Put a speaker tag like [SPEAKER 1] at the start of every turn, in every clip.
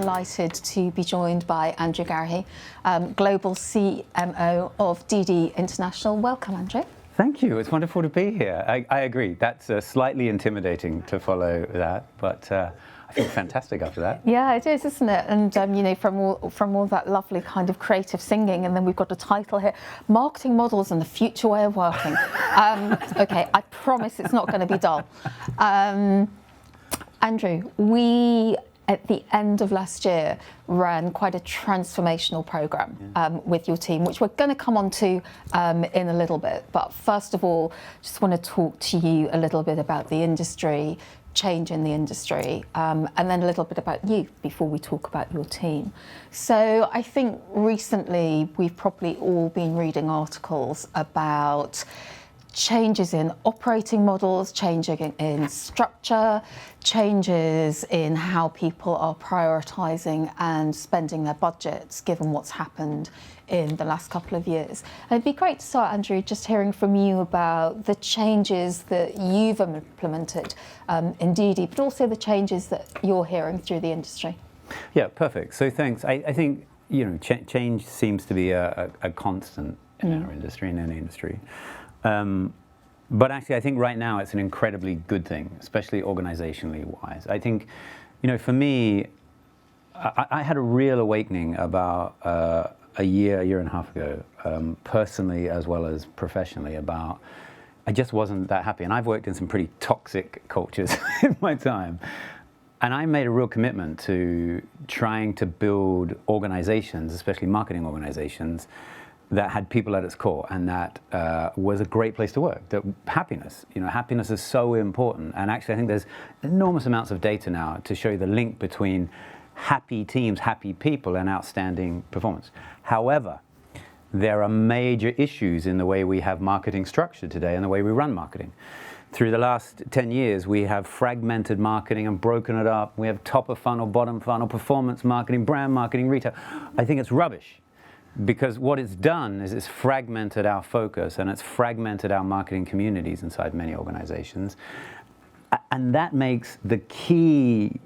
[SPEAKER 1] delighted to be joined by Andrew Garrahy, Global CMO of DiDi International. Welcome, Andrew.
[SPEAKER 2] Thank you. It's wonderful to be here. I agree. That's slightly intimidating to follow that, but I feel fantastic after that.
[SPEAKER 1] Yeah, it is, isn't it? And you know, from all that lovely kind of creative singing, and then we've got a title here: Marketing Models and the Future Way of Working. Okay, I promise it's not going to be dull. Andrew, we at the end of last year ran quite a transformational program with your team, which we're going to come on to in a little bit. But first of all, just want to talk to you a little bit about the industry, change in the industry, and then a little bit about you before we talk about your team. So I think recently we've probably all been reading articles about changes in operating models, changing in structure, changes in how people are prioritising and spending their budgets, given what's happened in the last couple of years. And it'd be great to start, Andrew, just hearing from you about the changes that you've implemented in DiDi, but also the changes that you're hearing through the industry.
[SPEAKER 2] Yeah, perfect. So thanks. I think, you know, change seems to be a constant in our industry, in any industry. But actually, I think right now it's an incredibly good thing, especially organizationally wise. I think, you know, for me, I had a real awakening about a year and a half ago, personally as well as professionally, about I just wasn't that happy. And I've worked in some pretty toxic cultures in my time. And I made a real commitment to trying to build organizations, especially marketing organizations, that had people at its core, and that was a great place to work. That happiness, you know, happiness is so important. And actually, I think there's enormous amounts of data now to show you the link between happy teams, happy people, and outstanding performance. However, there are major issues in the way we have marketing structured today and the way we run marketing. Through the last 10 years, we have fragmented marketing and broken it up. We have top of funnel, bottom funnel, performance marketing, brand marketing, retail. I think it's rubbish. Because what it's done is it's fragmented our focus, and it's fragmented our marketing communities inside many organizations. And that makes the key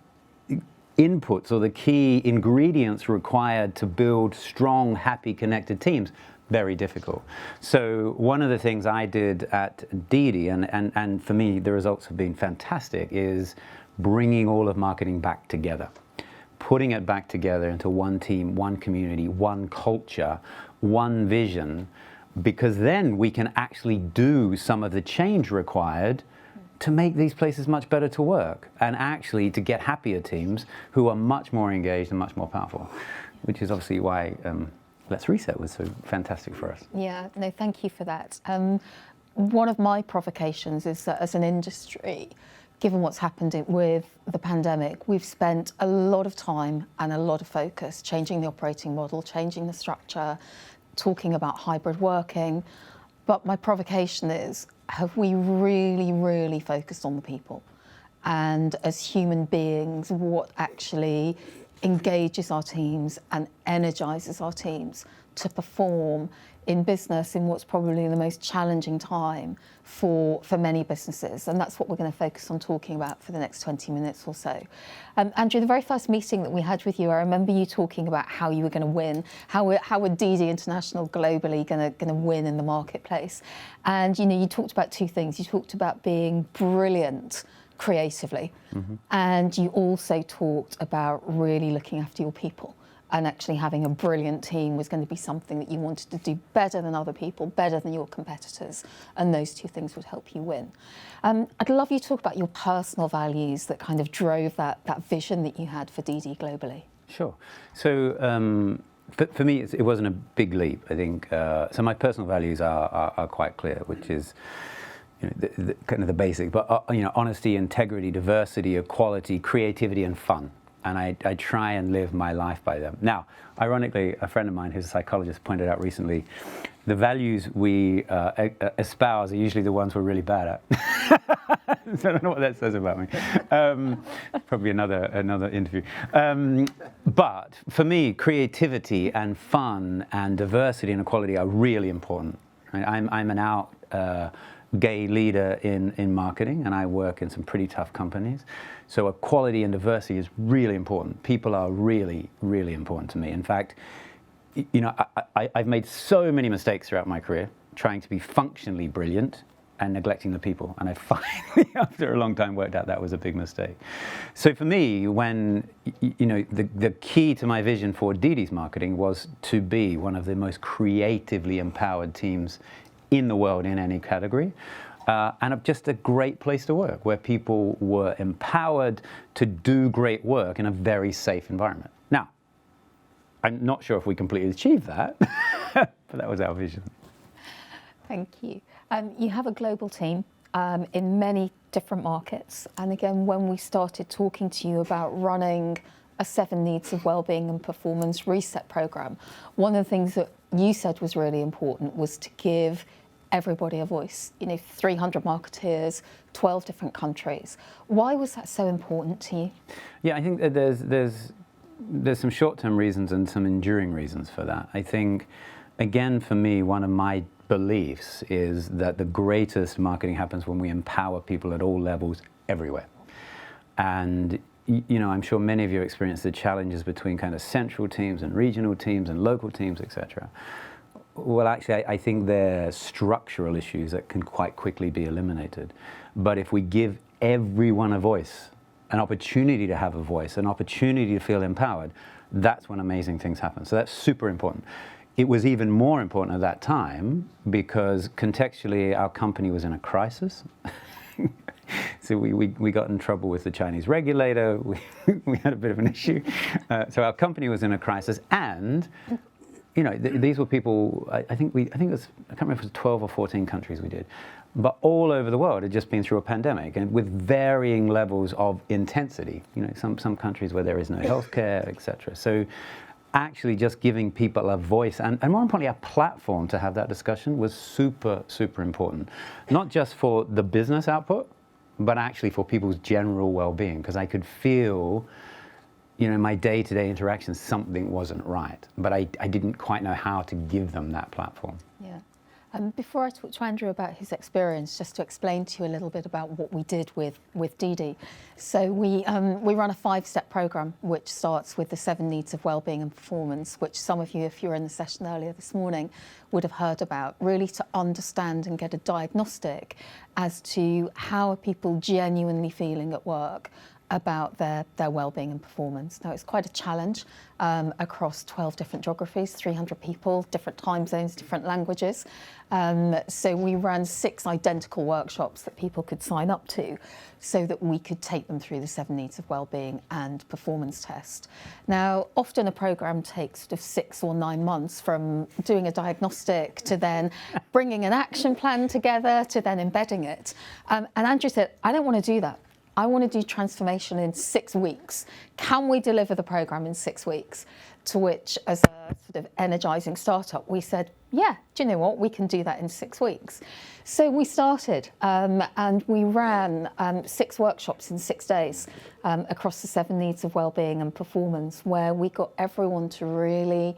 [SPEAKER 2] inputs or the key ingredients required to build strong, happy, connected teams very difficult. So one of the things I did at DiDi, and for me the results have been fantastic, is bringing all of marketing back together. Putting it back together into one team, one community, one culture, one vision, because then we can actually do some of the change required to make these places much better to work, and actually to get happier teams who are much more engaged and much more powerful, which is obviously why Let's Reset was so fantastic for us.
[SPEAKER 1] Yeah, no, thank you for that. One of my provocations is that as an industry, given what's happened with the pandemic, we've spent a lot of time and a lot of focus changing the operating model, changing the structure, talking about hybrid working. But my provocation is, have we really, really focused on the people? And as human beings, what actually engages our teams and energises our teams to perform in business in what's probably the most challenging time for many businesses. And that's what we're going to focus on talking about for the next 20 minutes or so. Andrew, the very first meeting that we had with you, I remember you talking about how you were going to win, how were DiDi International globally going to win in the marketplace. And you know, you talked about two things. You talked about being brilliant creatively, and you also talked about really looking after your people. And actually having a brilliant team was going to be something that you wanted to do better than other people, better than your competitors, and those two things would help you win. I'd love you to talk about your personal values that kind of drove that vision that you had for DiDi globally.
[SPEAKER 2] Sure. So for me, it wasn't a big leap, I think. So my personal values are quite clear, which is, you know, the kind of the basic, but you know, honesty, integrity, diversity, equality, creativity, and fun. And I try and live my life by them. Now, ironically, a friend of mine who's a psychologist pointed out recently, the values we espouse are usually the ones we're really bad at. So I don't know what that says about me. Probably another interview. But for me, creativity and fun and diversity and equality are really important. Right? I'm an out gay leader in marketing, and I work in some pretty tough companies. So equality and diversity is really important. People are really, really important to me. In fact, you know, I've made so many mistakes throughout my career trying to be functionally brilliant and neglecting the people. And I finally, after a long time, worked out that was a big mistake. So for me, when, you know, the key to my vision for DiDi's marketing was to be one of the most creatively empowered teams in the world in any category. And just a great place to work, where people were empowered to do great work in a very safe environment. Now, I'm not sure if we completely achieved that, but that was our vision.
[SPEAKER 1] Thank you. You have a global team in many different markets. And again, when we started talking to you about running a 7 Needs of Wellbeing and Performance Reset program, one of the things that you said was really important was to give everybody a voice. You know, 300 marketeers, 12 different countries. Why was that so important to you?
[SPEAKER 2] Yeah, I think that there's some short-term reasons and some enduring reasons for that. I think, again, for me, one of my beliefs is that the greatest marketing happens when we empower people at all levels everywhere. And you know, I'm sure many of you experience the challenges between kind of central teams and regional teams and local teams, etc. Well, actually, I think they're structural issues that can quite quickly be eliminated. But if we give everyone a voice, an opportunity to have a voice, an opportunity to feel empowered, that's when amazing things happen. So that's super important. It was even more important at that time because contextually our company was in a crisis. So we got in trouble with the Chinese regulator. We had a bit of an issue. So our company was in a crisis, and you know, these were people. I think it was, I can't remember if it was 12 or 14 countries we did, but all over the world had just been through a pandemic, and with varying levels of intensity. You know, some countries where there is no healthcare, etc. So actually just giving people a voice and more importantly a platform to have that discussion was super, super important. Not just for the business output, but actually for people's general well-being, because I could feel, you know, in my day-to-day interactions something wasn't right, but I didn't quite know how to give them that platform.
[SPEAKER 1] Yeah. Before I talk to Andrew about his experience, just to explain to you a little bit about what we did with DiDi. So we run a 5-step program which starts with the 7 Needs of Wellbeing and Performance, which some of you, if you were in the session earlier this morning, would have heard about, really to understand and get a diagnostic as to how are people genuinely feeling at work about their well-being and performance. Now, it's quite a challenge across 12 different geographies, 300 people, different time zones, different languages. So we ran 6 identical workshops that people could sign up to so that we could take them through the 7 Needs of Wellbeing and Performance test. Now, often a program takes sort of 6 or 9 months from doing a diagnostic to then bringing an action plan together to then embedding it. And Andrew said, I don't want to do that. I want to do transformation in 6 weeks. Can we deliver the program in 6 weeks? To which, as a sort of energizing startup, we said, yeah, do you know what? We can do that in 6 weeks. So we started and we ran 6 workshops in 6 days across the 7 Needs of Wellbeing and Performance, where we got everyone to really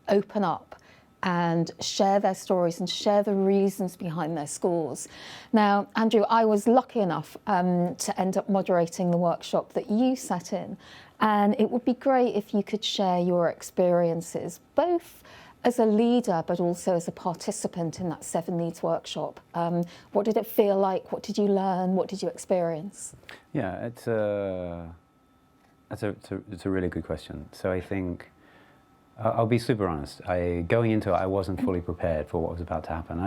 [SPEAKER 1] open up and share their stories and share the reasons behind their scores. Now, Andrew, I was lucky enough to end up moderating the workshop that you sat in, and it would be great if you could share your experiences, both as a leader but also as a participant in that 7 Needs workshop. What did it feel like? What did you learn? What did you experience?
[SPEAKER 2] Yeah, it's a really good question. So I think, I'll be super honest. Going into it, I wasn't fully prepared for what was about to happen.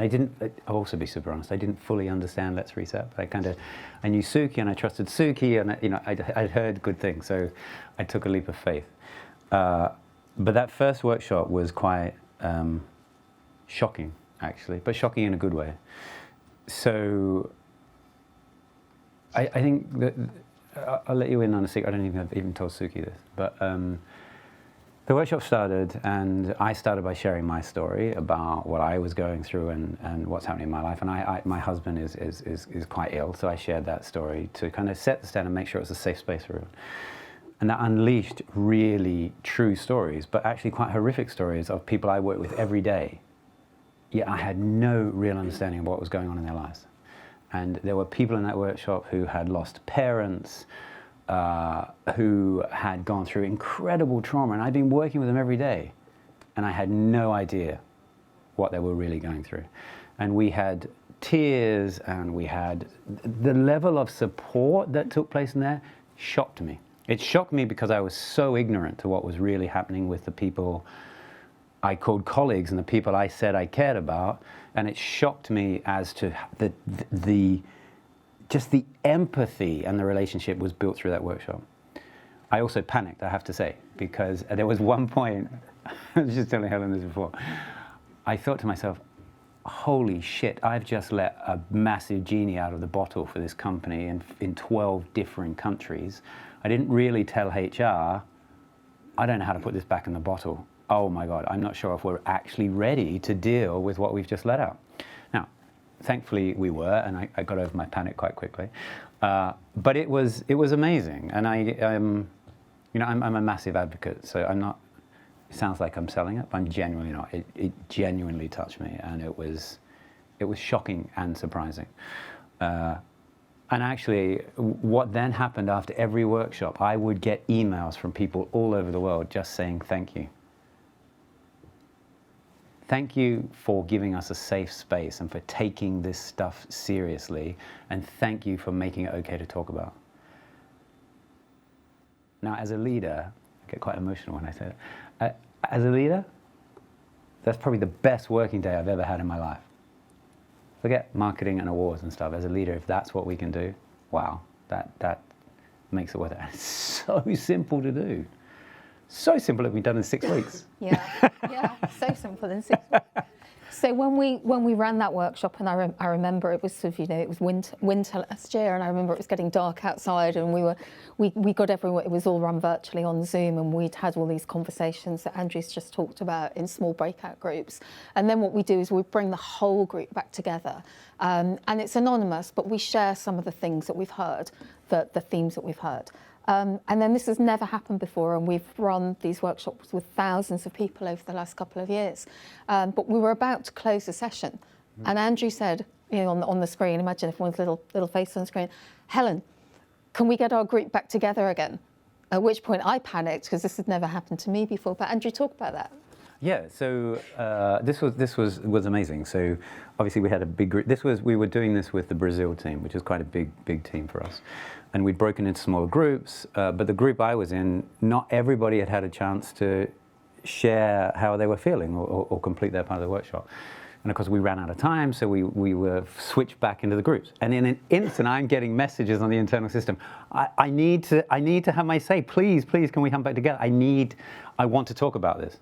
[SPEAKER 2] I'll also be super honest. I didn't fully understand Let's Reset. But I knew Suki and I trusted Suki, and you know, I'd heard good things, so I took a leap of faith. But that first workshop was quite shocking, actually, but shocking in a good way. So I think that I'll let you in on a secret. I don't even have even told Suki this, but. The workshop started, and I started by sharing my story about what I was going through and what's happening in my life. And my husband is quite ill, so I shared that story to kind of set the stand and make sure it was a safe space for everyone. And that unleashed really true stories, but actually quite horrific stories of people I work with every day. Yet I had no real understanding of what was going on in their lives. And there were people in that workshop who had lost parents, who had gone through incredible trauma, and I'd been working with them every day, and I had no idea what they were really going through. And we had tears, and we had the level of support that took place in there shocked me. It shocked me because I was so ignorant to what was really happening with the people I called colleagues and the people I said I cared about, and it shocked me as to just the empathy and the relationship was built through that workshop. I also panicked, I have to say, because there was one point, I was just telling Helen this before, I thought to myself, holy shit, I've just let a massive genie out of the bottle for this company in 12 different countries. I didn't really tell HR, I don't know how to put this back in the bottle. Oh my God, I'm not sure if we're actually ready to deal with what we've just let out. Now, thankfully we were, and I got over my panic quite quickly. But it was amazing, and I'm a massive advocate, so I'm not. It sounds like I'm selling it, but I'm genuinely not. It genuinely touched me, and it was shocking and surprising. And actually, what then happened after every workshop, I would get emails from people all over the world just saying thank you. Thank you for giving us a safe space and for taking this stuff seriously, and thank you for making it okay to talk about. Now, as a leader, I get quite emotional when I say it. As a leader, that's probably the best working day I've ever had in my life. Forget marketing and awards and stuff. As a leader, if that's what we can do, wow, that makes it worth it. And it's so simple to do. So simple it can be done in 6 weeks.
[SPEAKER 1] Yeah, so simple in 6 weeks. So when we ran that workshop, and I remember it was sort of, it was winter last year, and I remember it was getting dark outside, and we got everywhere. It was all run virtually on Zoom, and we'd had all these conversations that Andrew's just talked about in small breakout groups. And then what we do is we bring the whole group back together, and it's anonymous, but we share some of the things that we've heard, the themes that we've heard. And then this has never happened before, and we've run these workshops with thousands of people over the last couple of years. But we were about to close the session, and Andrew said, on the screen, imagine everyone's little face on the screen, Helen, can we get our group back together again? At which point I panicked because this had never happened to me before. But Andrew, talk about that.
[SPEAKER 2] Yeah, so this was amazing. So obviously we had a big group. We were doing this with the Brazil team, which is quite a big team for us, and we'd broken into smaller groups. But the group I was in, not everybody had a chance to share how they were feeling or complete their part of the workshop. And of course we ran out of time, so we were switched back into the groups. And in an instant, I'm getting messages on the internal system. I need to have my say. Please, can we come back together? I want to talk about this.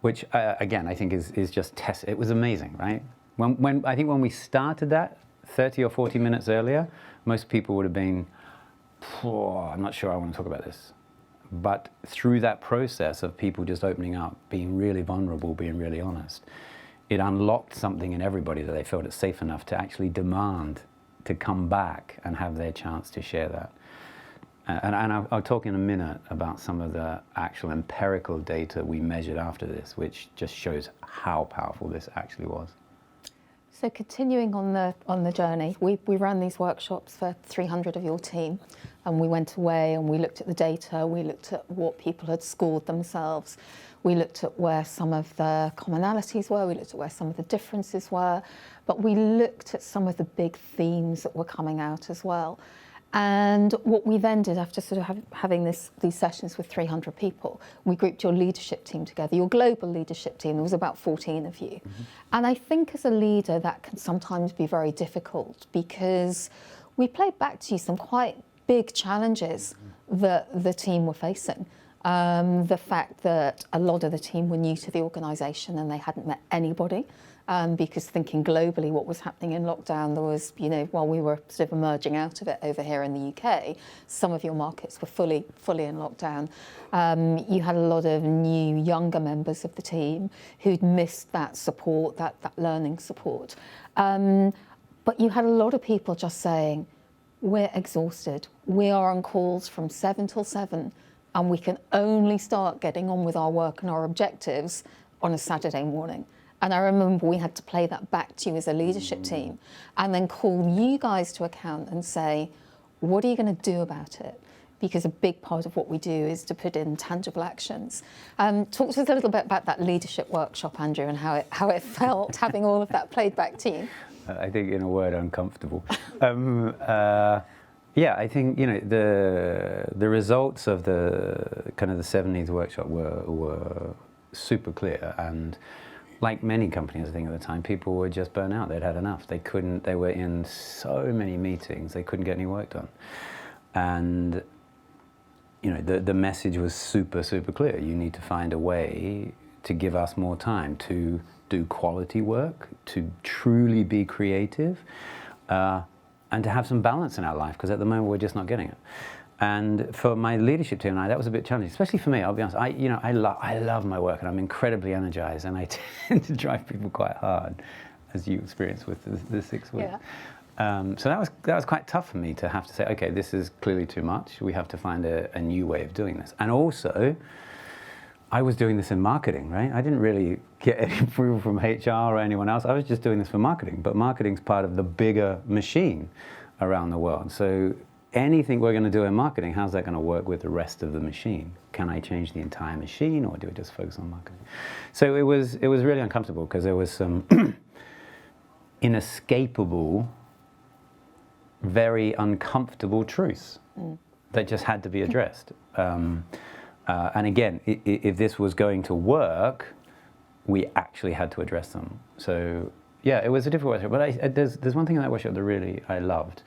[SPEAKER 2] Which again, I think is just test. It was amazing, right? When we started that 30 or 40 minutes earlier, most people would have been, I'm not sure I want to talk about this. But through that process of people just opening up, being really vulnerable, being really honest, it unlocked something in everybody that they felt it safe enough to actually demand to come back and have their chance to share that. And I'll talk in a minute about some of the actual empirical data we measured after this, which just shows how powerful this actually was.
[SPEAKER 1] So continuing on the journey, we ran these workshops for 300 of your team, and we went away and we looked at the data, we looked at what people had scored themselves, we looked at where some of the commonalities were, we looked at where some of the differences were, but we looked at some of the big themes that were coming out as well. And what we then did after sort of having these sessions with 300 people, we grouped your leadership team together, your global leadership team. There was about 14 of you. Mm-hmm. And I think as a leader, that can sometimes be very difficult because we played back to you some quite big challenges that the team were facing. The fact that a lot of the team were new to the organisation and they hadn't met anybody. Because thinking globally what was happening in lockdown, there was, while we were sort of emerging out of it over here in the UK, some of your markets were fully in lockdown. You had a lot of new, younger members of the team who'd missed that support, that learning support. But you had a lot of people just saying, we're exhausted. We are on calls from 7 till 7, and we can only start getting on with our work and our objectives on a Saturday morning. And I remember we had to play that back to you as a leadership team and then call you guys to account and say, what are you going to do about it? Because a big part of what we do is to put in tangible actions. Talk to us a little bit about that leadership workshop, Andrew, and how it felt having all of that played back to you.
[SPEAKER 2] I think, in a word, uncomfortable. Yeah, I think, you know, the results of the kind of the 7 Needs workshop were super clear, and like many companies, I think at the time, people were just burnt out. They'd had enough. They were in so many meetings, they couldn't get any work done. And, you know, the message was super, super clear. You need to find a way to give us more time to do quality work, to truly be creative, and to have some balance in our life, because at the moment we're just not getting it. And for my leadership team and I, that was a bit challenging, especially for me. I'll be honest. I love my work, and I'm incredibly energized, and I tend to drive people quite hard, as you experienced with the 6 weeks. Yeah. So that was quite tough for me to have to say, okay, this is clearly too much. We have to find a new way of doing this. And also, I was doing this in marketing, right? I didn't really get any approval from HR or anyone else. I was just doing this for marketing, but marketing's part of the bigger machine around the world. So anything we're going to do in marketing, how's that going to work with the rest of the machine? Can I change the entire machine, or do we just focus on marketing? So it was really uncomfortable, because there was some inescapable, very uncomfortable truths that just had to be addressed. And again, if this was going to work, we actually had to address them. So yeah, it was a difficult workshop. But there's one thing in that workshop that I loved.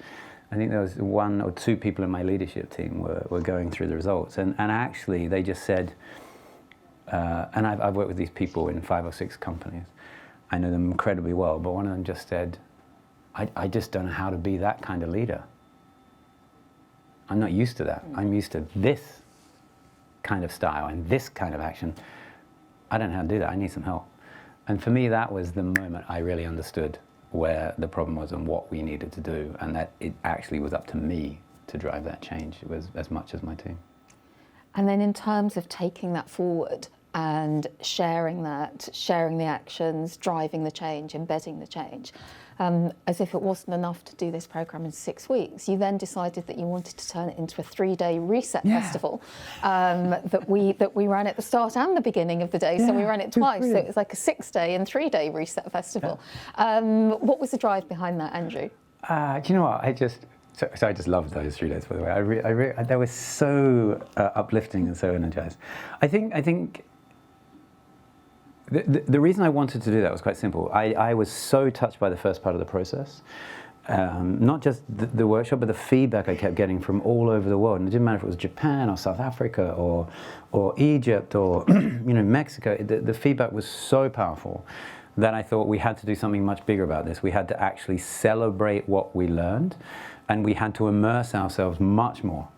[SPEAKER 2] I think there was 1 or 2 people in my leadership team were going through the results, and actually they just said, and I've worked with these people in 5 or 6 companies. I know them incredibly well, but one of them just said, I just don't know how to be that kind of leader. I'm not used to that. I'm used to this kind of style and this kind of action. I don't know how to do that. I need some help. And for me, that was the moment I really understood where the problem was and what we needed to do, and that it actually was up to me to drive that change. It was as much as my team.
[SPEAKER 1] And then in terms of taking that forward and sharing the actions, driving the change, embedding the change, as if it wasn't enough to do this programme in 6 weeks, you then decided that you wanted to turn it into a 3-day reset festival that we ran at the start and the beginning of the day. So we ran it twice. So it was like a 6-day and 3-day reset festival. What was the drive behind that, Andrew?
[SPEAKER 2] Do you know what? I just loved those 3 days, by the way. They were so uplifting and so energized. I think the reason I wanted to do that was quite simple. I was so touched by the first part of the process, not just the workshop, but the feedback I kept getting from all over the world. And it didn't matter if it was Japan or South Africa or Egypt or Mexico. The feedback was so powerful that I thought we had to do something much bigger about this. We had to actually celebrate what we learned, and we had to immerse ourselves much more.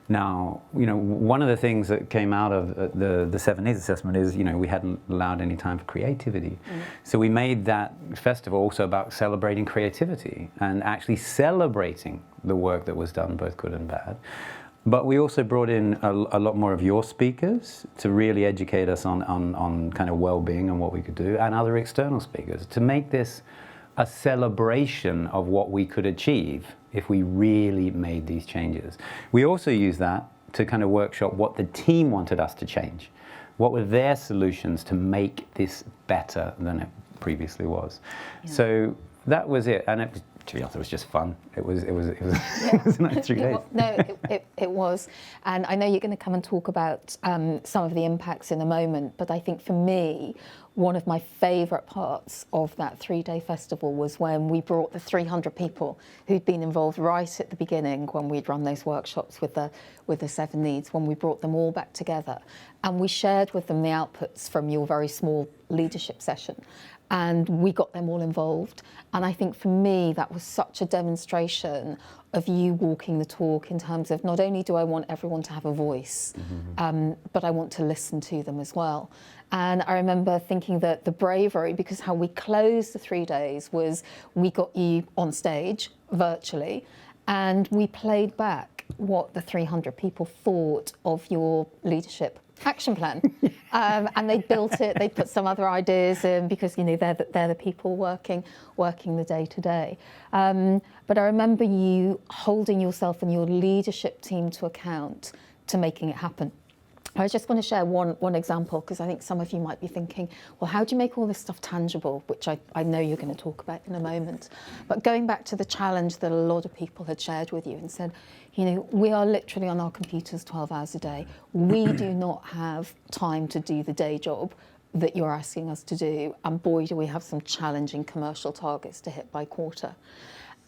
[SPEAKER 2] Now, one of the things that came out of the 7 Needs assessment is, we hadn't allowed any time for creativity. So we made that festival also about celebrating creativity and actually celebrating the work that was done, both good and bad. But we also brought in a lot more of your speakers to really educate us on kind of well-being and what we could do, and other external speakers to make this a celebration of what we could achieve if we really made these changes. We also used that to kind of workshop what the team wanted us to change. What were their solutions to make this better than it previously was? Yeah. So that was it, and to be honest, it was just fun. It was it was a nice 3 days.
[SPEAKER 1] It was, and I know you're going to come and talk about some of the impacts in a moment, but I think for me, one of my favourite parts of that 3-day festival was when we brought the 300 people who'd been involved right at the beginning when we'd run those workshops with the 7 Needs, when we brought them all back together, and we shared with them the outputs from your very small leadership session. And we got them all involved. And I think for me, that was such a demonstration of you walking the talk in terms of not only do I want everyone to have a voice, but I want to listen to them as well. And I remember thinking that the bravery, because how we closed the 3 days was we got you on stage virtually, and we played back what the 300 people thought of your leadership action plan. And they built it, they put some other ideas in because, you know, they're the people working the day to day. But I remember you holding yourself and your leadership team to account to making it happen. I just want to share one example because I think some of you might be thinking, well, how do you make all this stuff tangible, which I know you're going to talk about in a moment. But going back to the challenge that a lot of people had shared with you and said, you know, we are literally on our computers 12 hours a day. We do not have time to do the day job that you're asking us to do. And boy, do we have some challenging commercial targets to hit by quarter.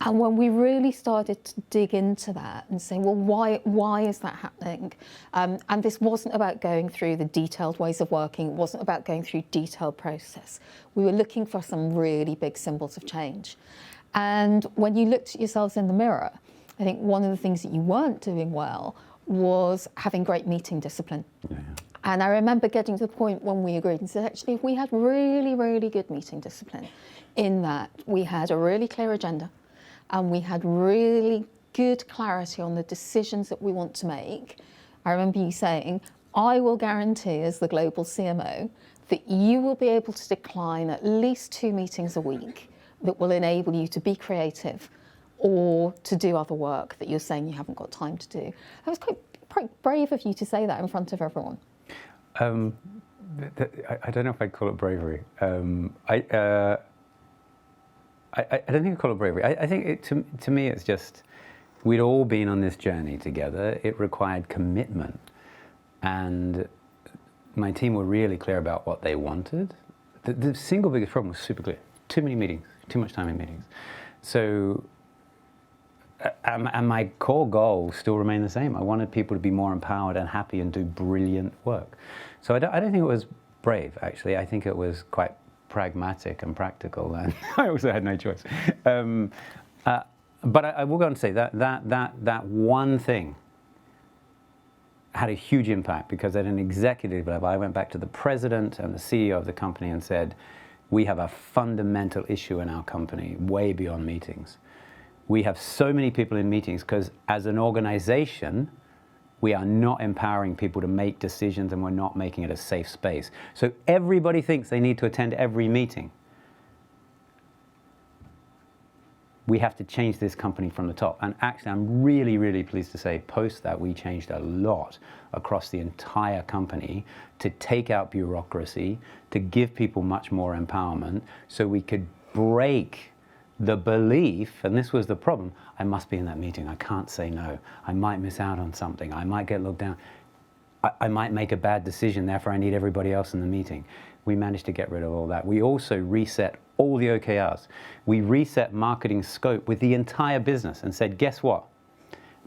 [SPEAKER 1] And when we really started to dig into that and say, well, why is that happening? And this wasn't about going through the detailed ways of working. It wasn't about going through detailed process. We were looking for some really big symbols of change. And when you looked at yourselves in the mirror, I think one of the things that you weren't doing well was having great meeting discipline. Yeah. And I remember getting to the point when we agreed and said, actually, if we had really, really good meeting discipline in that we had a really clear agenda, and we had really good clarity on the decisions that we want to make. I remember you saying, I will guarantee as the global CMO that you will be able to decline at least 2 meetings a week that will enable you to be creative or to do other work that you're saying you haven't got time to do. It was quite brave of you to say that in front of everyone.
[SPEAKER 2] I don't know if I'd call it bravery. I don't think I call it bravery. I think to me it's just, we'd all been on this journey together. It required commitment. And my team were really clear about what they wanted. The single biggest problem was super clear. Too many meetings, too much time in meetings. So, and my core goal still remained the same. I wanted people to be more empowered and happy and do brilliant work. So I don't think it was brave, actually. I think it was quite pragmatic and practical, and I also had no choice. But I will go on to say that one thing had a huge impact, because at an executive level, I went back to the president and the CEO of the company and said, we have a fundamental issue in our company, way beyond meetings. We have so many people in meetings because as an organization, we are not empowering people to make decisions, and we're not making it a safe space. So everybody thinks they need to attend every meeting. We have to change this company from the top. And actually, I'm really, really pleased to say, post that, we changed a lot across the entire company to take out bureaucracy, to give people much more empowerment, so we could break the belief, and this was the problem, I must be in that meeting, I can't say no, I might miss out on something, I might get looked down, I might make a bad decision, therefore I need everybody else in the meeting. We managed to get rid of all that. We also reset all the OKRs. We reset marketing scope with the entire business and said, guess what?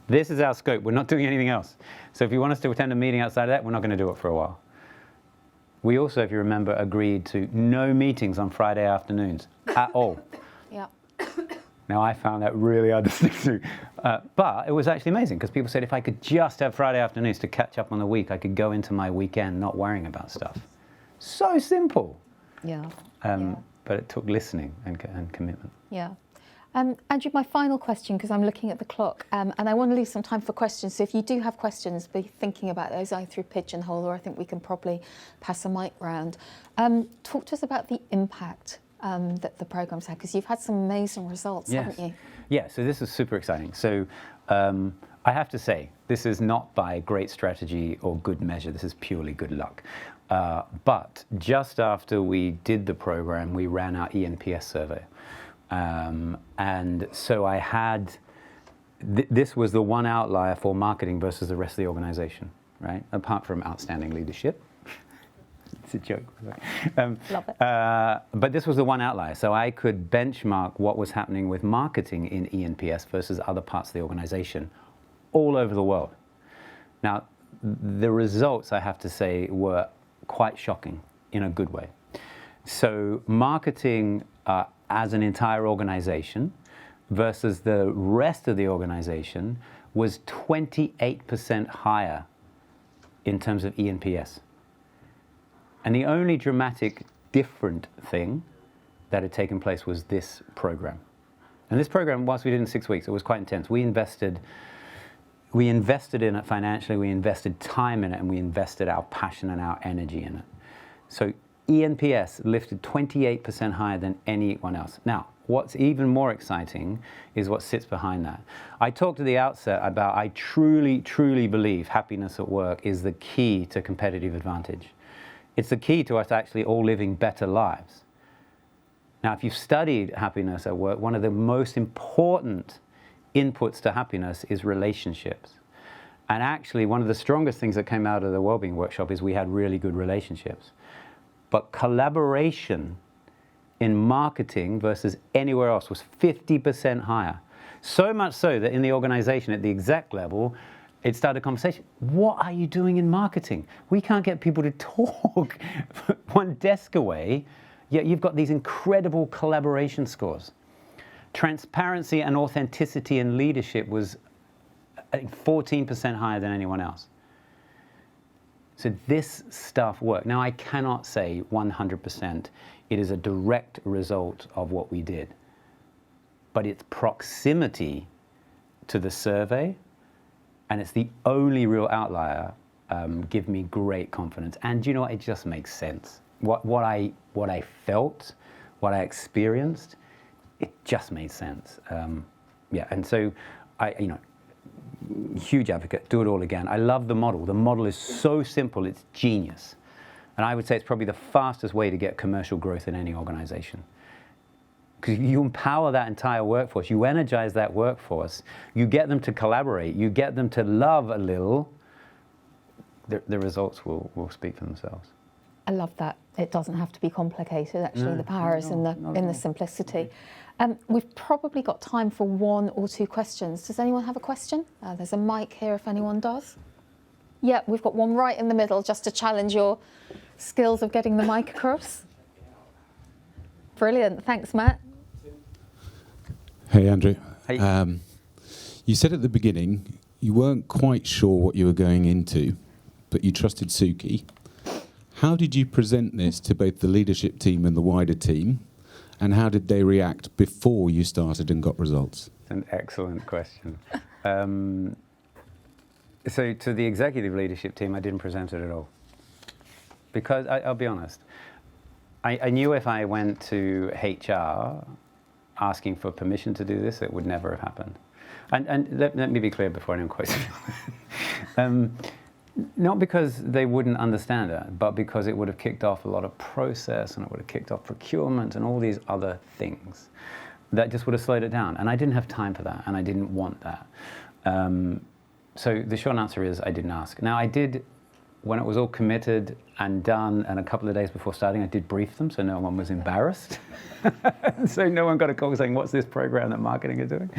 [SPEAKER 2] This is our scope, we're not doing anything else. So if you want us to attend a meeting outside of that, we're not going to do it for a while. We also, if you remember, agreed to no meetings on Friday afternoons at all.
[SPEAKER 1] Yeah.
[SPEAKER 2] Now, I found that really hard to stick to, but it was actually amazing, because people said if I could just have Friday afternoons to catch up on the week, I could go into my weekend not worrying about stuff. So simple.
[SPEAKER 1] Yeah.
[SPEAKER 2] But it took listening and commitment.
[SPEAKER 1] Yeah. Andrew, my final question, because I'm looking at the clock, and I want to leave some time for questions. So if you do have questions, be thinking about those either through Pigeonhole, or I think we can probably pass a mic round. Talk to us about the impact that the program's had, because you've had some amazing results,
[SPEAKER 2] yes.
[SPEAKER 1] haven't you?
[SPEAKER 2] Yeah, so this is super exciting. So I have to say, this is not by great strategy or good measure, this is purely good luck. But just after we did the program, we ran our ENPS survey. And so I had, this was the one outlier for marketing versus the rest of the organization, right? Apart from outstanding leadership. It's a joke.
[SPEAKER 1] Love it.
[SPEAKER 2] But this was the one outlier. So I could benchmark what was happening with marketing in ENPS versus other parts of the organization all over the world. Now, the results, I have to say, were quite shocking in a good way. So marketing as an entire organization versus the rest of the organization was 28% higher in terms of ENPS. And the only dramatic different thing that had taken place was this program. And this program, whilst we did it in 6 weeks, it was quite intense. We invested we invested in it financially, we invested time in it, and we invested our passion and our energy in it. So ENPS lifted 28% higher than anyone else. Now, what's even more exciting is what sits behind that. I talked at the outset about I truly, truly believe happiness at work is the key to competitive advantage. It's the key to us actually all living better lives. Now, if you've studied happiness at work, one of the most important inputs to happiness is relationships. And actually, one of the strongest things that came out of the wellbeing workshop is we had really good relationships. But collaboration in marketing versus anywhere else was 50% higher. So much so that in the organization at the exec level, it started a conversation. What are you doing in marketing? We can't get people to talk one desk away, yet you've got these incredible collaboration scores. Transparency and authenticity in leadership was, I think, 14% higher than anyone else. So this stuff worked. Now, I cannot say 100% it is a direct result of what we did, but its proximity to the survey, and it's the only real outlier, give me great confidence. And you know what? It just makes sense. What I felt, what I experienced, it just made sense. Yeah, and so huge advocate, do it all again. I love the model. The model is so simple, it's genius. And I would say it's probably the fastest way to get commercial growth in any organization. Because you empower that entire workforce, you energize that workforce, you get them to collaborate, you get them to love a little, the results will speak for themselves.
[SPEAKER 1] I love that. It doesn't have to be complicated. Actually, the power is in the simplicity. We've probably got time for one or two questions. Does anyone have a question? There's a mic here if anyone does. Yeah, we've got one right in the middle just to challenge your skills of getting the mic across. Brilliant. Thanks, Matt.
[SPEAKER 3] Hey, Andrew.
[SPEAKER 2] Hey.
[SPEAKER 3] You said at the beginning you weren't quite sure what you were going into, but you trusted Suki. How did you present this to both the leadership team and the wider team? And how did they react before you started and got results?
[SPEAKER 2] It's an excellent question. So to the executive leadership team, I didn't present it at all. Because I'll be honest, I knew if I went to HR asking for permission to do this, it would never have happened. And let me be clear before anyone quotes me. Not because they wouldn't understand it, but because it would have kicked off a lot of process and it would have kicked off procurement and all these other things that just would have slowed it down. And I didn't have time for that, and I didn't want that. So the short answer is I didn't ask. Now, I did, when it was all committed and done, and a couple of days before starting, I did brief them so no one was embarrassed. So no one got a call saying, what's this program that marketing is doing?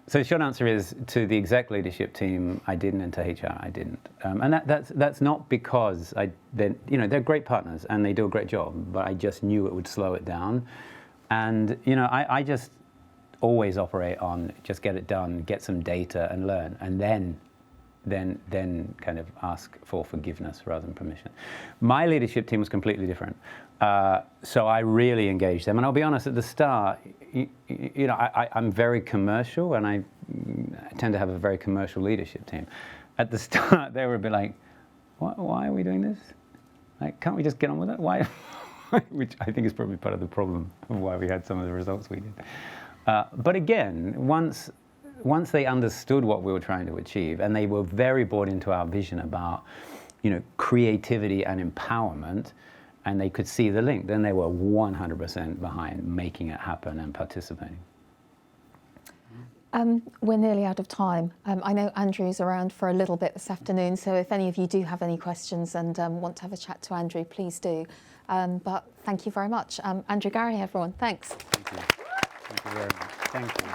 [SPEAKER 2] So the short answer is, to the exec leadership team, I didn't, and to HR, I didn't. And that's not because they're great partners and they do a great job, but I just knew it would slow it down. And I just always operate on just get it done, get some data and learn, and then kind of ask for forgiveness rather than permission. My leadership team was completely different. So I really engaged them. And I'll be honest, at the start, I'm very commercial, and I tend to have a very commercial leadership team. At the start, they were a bit like, why are we doing this? Like, can't we just get on with it? Why? Which I think is probably part of the problem of why we had some of the results we did. But again, once they understood what we were trying to achieve, and they were very bought into our vision about, creativity and empowerment, and they could see the link, then they were 100% behind making it happen and participating.
[SPEAKER 1] We're nearly out of time. I know Andrew's around for a little bit this afternoon, so if any of you do have any questions and want to have a chat to Andrew, please do. But thank you very much. Andrew Gary, everyone. Thanks.
[SPEAKER 2] Thank you. Thank you very much. Thank you.